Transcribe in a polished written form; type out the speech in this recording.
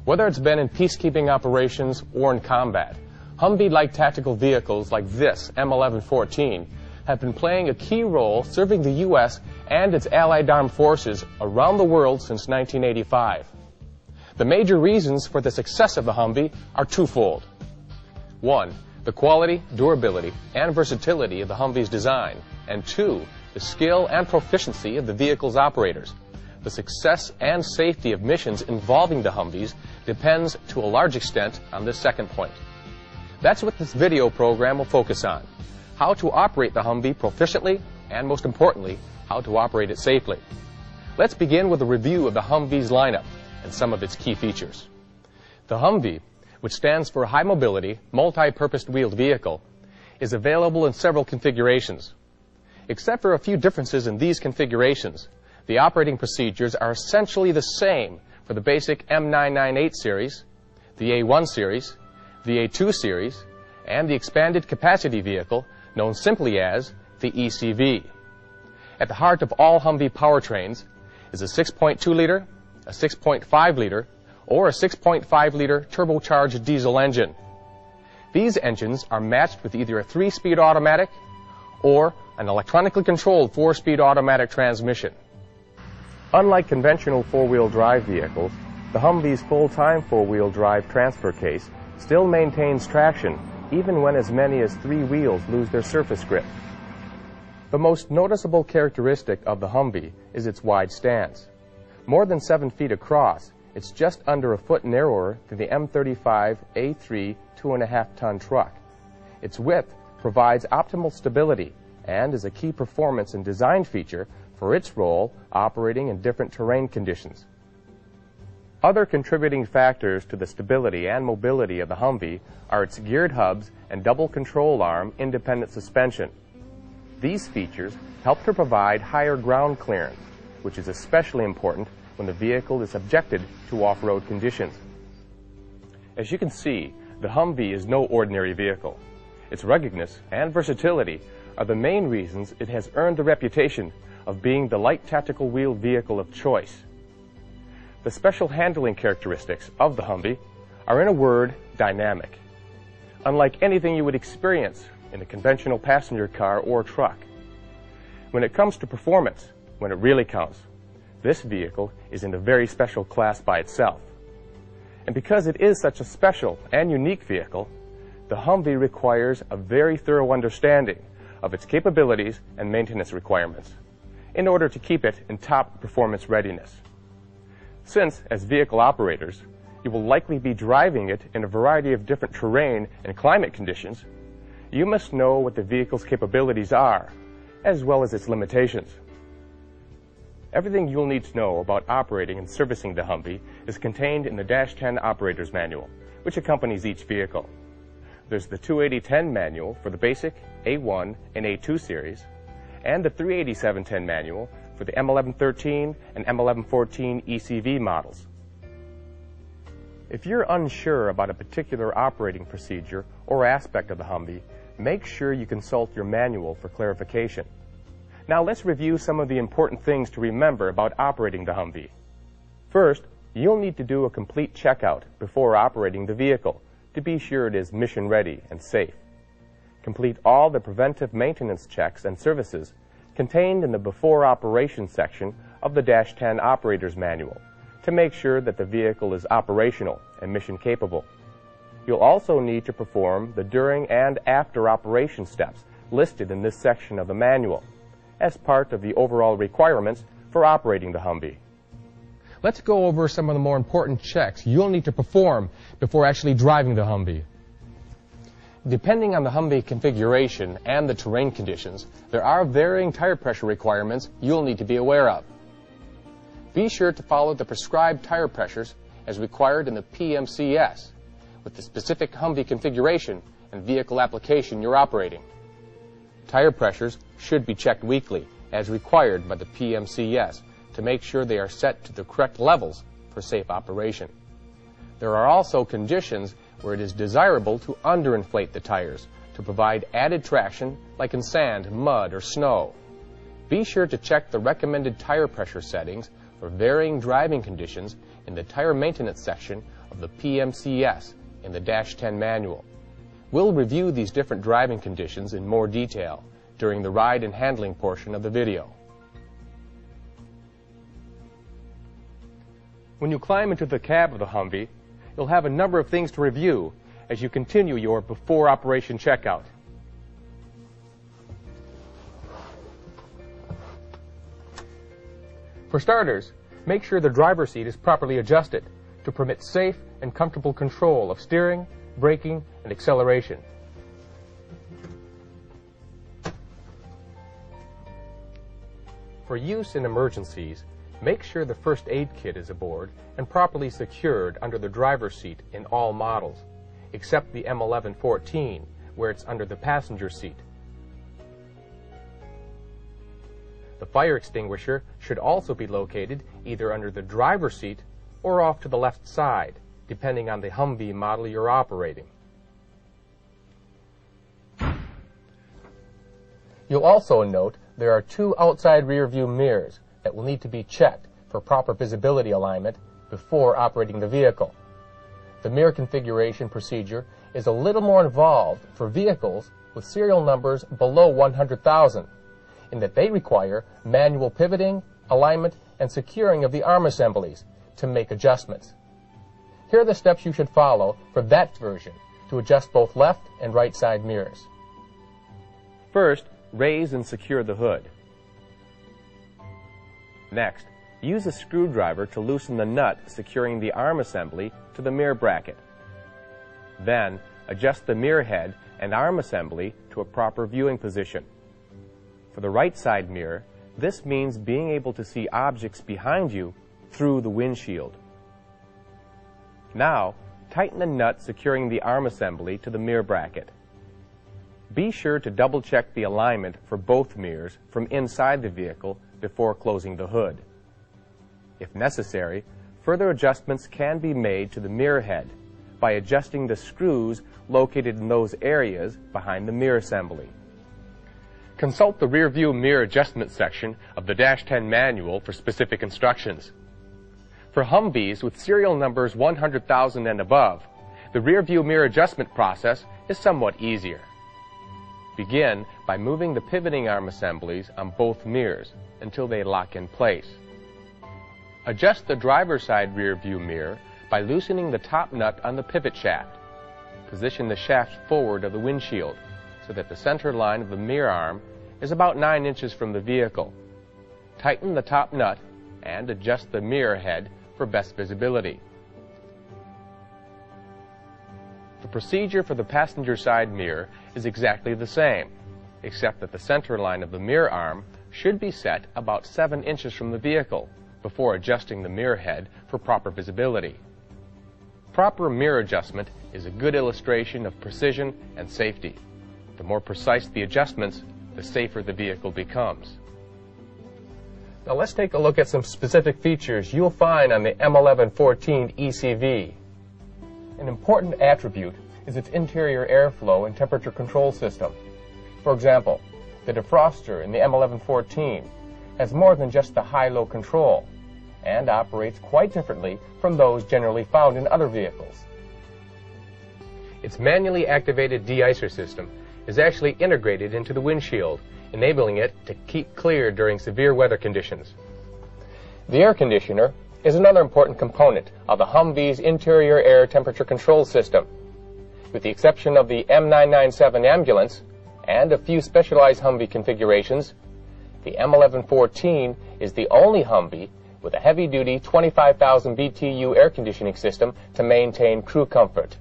Whether it's been in peacekeeping operations or in combat, Humvee-like tactical vehicles like this M1114 have been playing a key role serving the U.S. and its allied armed forces around the world since 1985. The major reasons for the success of the Humvee are twofold. One, the quality, durability, and versatility of the Humvee's design, and two, the skill and proficiency of the vehicle's operators. The success and safety of missions involving the Humvees depends to a large extent on this second point. That's what this video program will focus on: how to operate the Humvee proficiently, and most importantly, how to operate it safely. Let's begin with a review of the Humvee's lineup and some of its key features. The Humvee, which stands for High Mobility, Multi-Purpose Wheeled Vehicle, is available in several configurations. Except for a few differences in these configurations, the operating procedures are essentially the same for the basic M998 series, the A1 series, the A2 series, and the expanded capacity vehicle known simply as the ECV. At the heart of all Humvee powertrains is a 6.2-liter, a 6.5-liter, or a 6.5-liter turbocharged diesel engine. These engines are matched with either a 3-speed automatic or an electronically controlled 4-speed automatic transmission. Unlike conventional four-wheel drive vehicles, the Humvee's full-time four-wheel drive transfer case still maintains traction even when as many as 3 wheels lose their surface grip. The most noticeable characteristic of the Humvee is its wide stance. More than 7 feet across, it's just under a foot narrower than the M35 A3 2.5-ton truck. Its width provides optimal stability and is a key performance and design feature for its role operating in different terrain conditions. Other contributing factors to the stability and mobility of the Humvee are its geared hubs and double control arm independent suspension. These features help to provide higher ground clearance, which is especially important when the vehicle is subjected to off-road conditions. As you can see, the Humvee is no ordinary vehicle. Its ruggedness and versatility are the main reasons it has earned the reputation of being the light tactical wheeled vehicle of choice. The special handling characteristics of the Humvee are, in a word, dynamic. Unlike anything you would experience in a conventional passenger car or truck. When it comes to performance, when it really counts, this vehicle is in a very special class by itself. And because it is such a special and unique vehicle, the Humvee requires a very thorough understanding of its capabilities and maintenance requirements in order to keep it in top performance readiness. Since, as vehicle operators, you will likely be driving it in a variety of different terrain and climate conditions, you must know what the vehicle's capabilities are, as well as its limitations. Everything you'll need to know about operating and servicing the Humvee is contained in the Dash 10 Operator's Manual, which accompanies each vehicle. There's the 28010 manual for the basic A1 and A2 series, and the 38710 manual for the M1113 and M1114 ECV models. If you're unsure about a particular operating procedure or aspect of the Humvee, make sure you consult your manual for clarification. Now let's review some of the important things to remember about operating the Humvee. First, you'll need to do a complete checkout before operating the vehicle to be sure it is mission ready and safe. Complete all the preventive maintenance checks and services contained in the Before Operation section of the Dash 10 Operator's Manual to make sure that the vehicle is operational and mission capable. You'll also need to perform the during and after operation steps listed in this section of the manual as part of the overall requirements for operating the Humvee. Let's go over some of the more important checks you'll need to perform before actually driving the Humvee. Depending on the Humvee configuration and the terrain conditions, there are varying tire pressure requirements you'll need to be aware of. Be sure to follow the prescribed tire pressures as required in the PMCS with the specific Humvee configuration and vehicle application you're operating. Tire pressures should be checked weekly as required by the PMCS to make sure they are set to the correct levels for safe operation. There are also conditions where it is desirable to underinflate the tires to provide added traction like in sand, mud, or snow. Be sure to check the recommended tire pressure settings for varying driving conditions in the tire maintenance section of the PMCS in the Dash 10 manual. We'll review these different driving conditions in more detail during the ride and handling portion of the video. When you climb into the cab of the Humvee, you'll have a number of things to review as you continue your before operation checkout. For starters, make sure the driver's seat is properly adjusted to permit safe and comfortable control of steering, braking, and acceleration. For use in emergencies, make sure the first aid kit is aboard and properly secured under the driver's seat in all models, except the M1114, where it's under the passenger seat. The fire extinguisher should also be located either under the driver's seat or off to the left side, depending on the Humvee model you're operating. You'll also note there are two outside rear view mirrors that will need to be checked for proper visibility alignment before operating the vehicle. The mirror configuration procedure is a little more involved for vehicles with serial numbers below 100,000, in that they require manual pivoting, alignment, and securing of the arm assemblies to make adjustments. Here are the steps you should follow for that version to adjust both left and right side mirrors. First, raise and secure the hood. Next, use a screwdriver to loosen the nut securing the arm assembly to the mirror bracket. Then, adjust the mirror head and arm assembly to a proper viewing position. For the right side mirror, this means being able to see objects behind you through the windshield. Now, tighten the nut securing the arm assembly to the mirror bracket. Be sure to double-check the alignment for both mirrors from inside the vehicle before closing the hood. If necessary, further adjustments can be made to the mirror head by adjusting the screws located in those areas behind the mirror assembly. Consult the rear view mirror adjustment section of the Dash 10 manual for specific instructions. For Humvees with serial numbers 100,000 and above, the rear view mirror adjustment process is somewhat easier. Begin by moving the pivoting arm assemblies on both mirrors until they lock in place. Adjust the driver's side rear view mirror by loosening the top nut on the pivot shaft. Position the shaft forward of the windshield so that the center line of the mirror arm is about 9 inches from the vehicle. Tighten the top nut and adjust the mirror head for best visibility. The procedure for the passenger side mirror is exactly the same, except that the center line of the mirror arm should be set about 7 inches from the vehicle before adjusting the mirror head for proper visibility. Proper mirror adjustment is a good illustration of precision and safety. The more precise the adjustments, the safer the vehicle becomes. Now let's take a look at some specific features you'll find on the M1114 ECV. An important attribute is its interior airflow and temperature control system. For example, the defroster in the M1114 has more than just the high-low control and operates quite differently from those generally found in other vehicles. Its manually activated de-icer system is actually integrated into the windshield, enabling it to keep clear during severe weather conditions. The air conditioner is another important component of the Humvee's interior air temperature control system. With the exception of the M997 ambulance and a few specialized Humvee configurations, the M1114 is the only Humvee with a heavy-duty 25,000 BTU air conditioning system to maintain crew comfort.